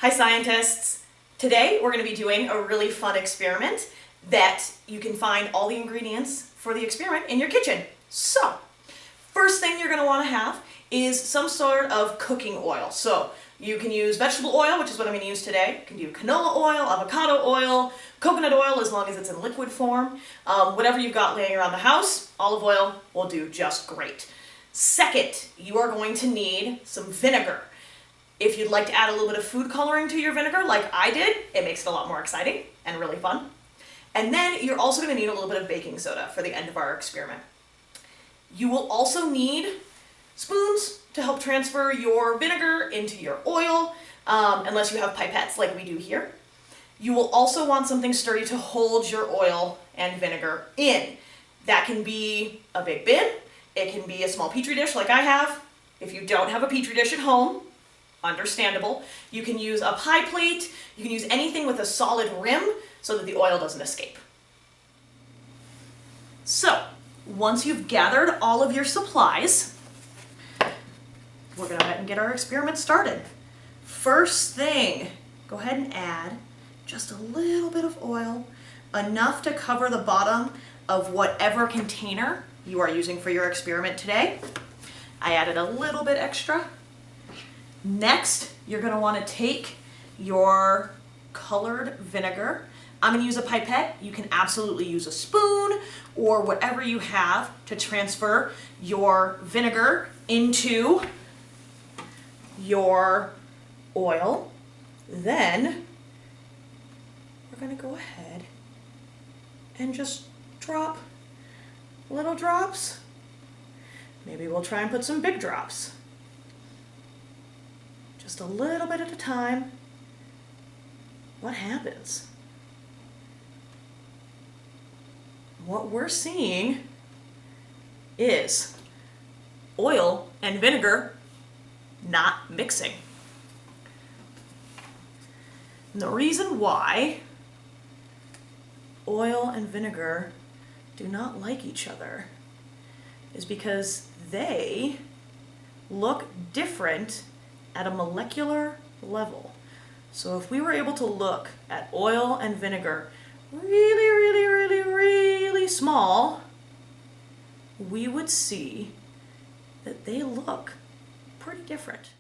Hi scientists! Today we're going to be doing a really fun experiment that you can find all the ingredients for the experiment in your kitchen. So, first thing you're going to want to have is some sort of cooking oil. So you can use vegetable oil, which is what I'm going to use today. You can do canola oil, avocado oil, coconut oil as long as it's in liquid form. Whatever you've got laying around the house, olive oil will do just great. Second, you are going to need some vinegar. If you'd like to add a little bit of food coloring to your vinegar, like I did, it makes it a lot more exciting and really fun. And then you're also going to need a little bit of baking soda for the end of our experiment. You will also need spoons to help transfer your vinegar into your oil, unless you have pipettes like we do here. You will also want something sturdy to hold your oil and vinegar in. That can be a big bin, it can be a small petri dish like I have. If you don't have a petri dish at home, understandable. You can use a pie plate, you can use anything with a solid rim so that the oil doesn't escape. So, once you've gathered all of your supplies, we're going to go ahead and get our experiment started. First thing, go ahead and add just a little bit of oil, enough to cover the bottom of whatever container you are using for your experiment today. I added a little bit extra. Next, you're going to want to take your colored vinegar. I'm going to use a pipette. You can absolutely use a spoon or whatever you have to transfer your vinegar into your oil. Then we're going to go ahead and just drop little drops. Maybe we'll try and put some big drops. Just a little bit at a time. What happens? What we're seeing is oil and vinegar not mixing. And the reason why oil and vinegar do not like each other is because they look different at a molecular level. So if we were able to look at oil and vinegar really small, we would see that they look pretty different.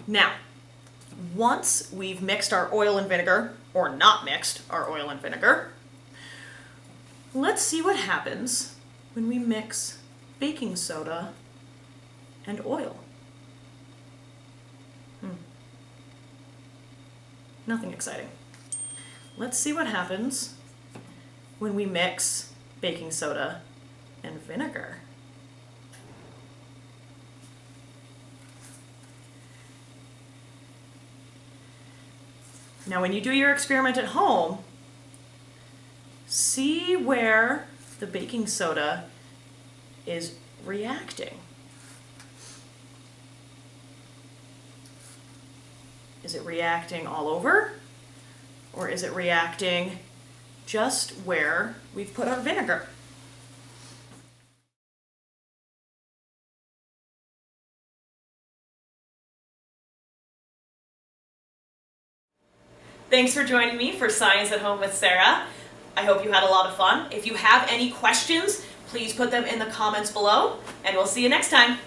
Now, once we've mixed our oil and vinegar, or not mixed our oil and vinegar, let's see what happens when we mix baking soda and oil. Nothing exciting. Let's see what happens when we mix baking soda and vinegar. Now, when you do your experiment at home, see where the baking soda is reacting. Is it reacting all over? Or is it reacting just where we've put our vinegar? Thanks for joining me for Science at Home with Sarah. I hope you had a lot of fun. If you have any questions, please put them in the comments below, and we'll see you next time.